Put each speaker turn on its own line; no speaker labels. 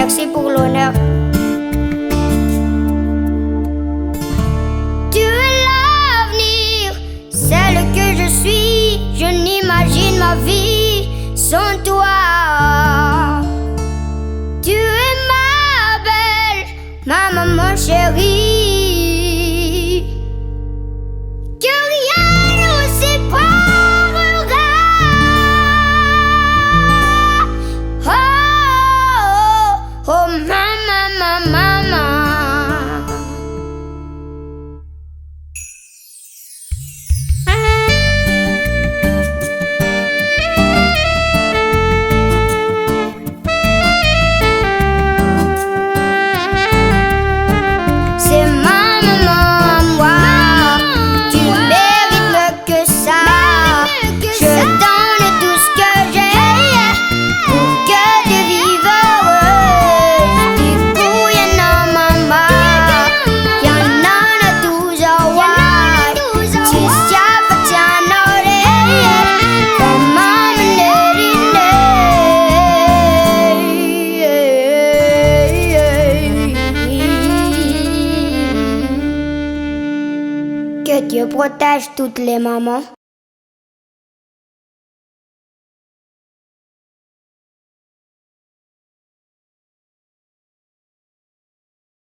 merci pour l'honneur. Tu es l'avenir, celle que je suis. Je n'imagine ma vie sans toi. Tu es ma belle, ma maman chérie. Que rien nous séparera. Oh, oh, oh, maman, maman. C'est ma maman à moi. Tu mérites mieux que ça. Je donne tout ce que j'ai pour que tu vives heureuse. Du coup, y'en a maman, y'en a toujours ouais. Si ça fait t'en oreille, maman Que Dieu protège toutes les mamans.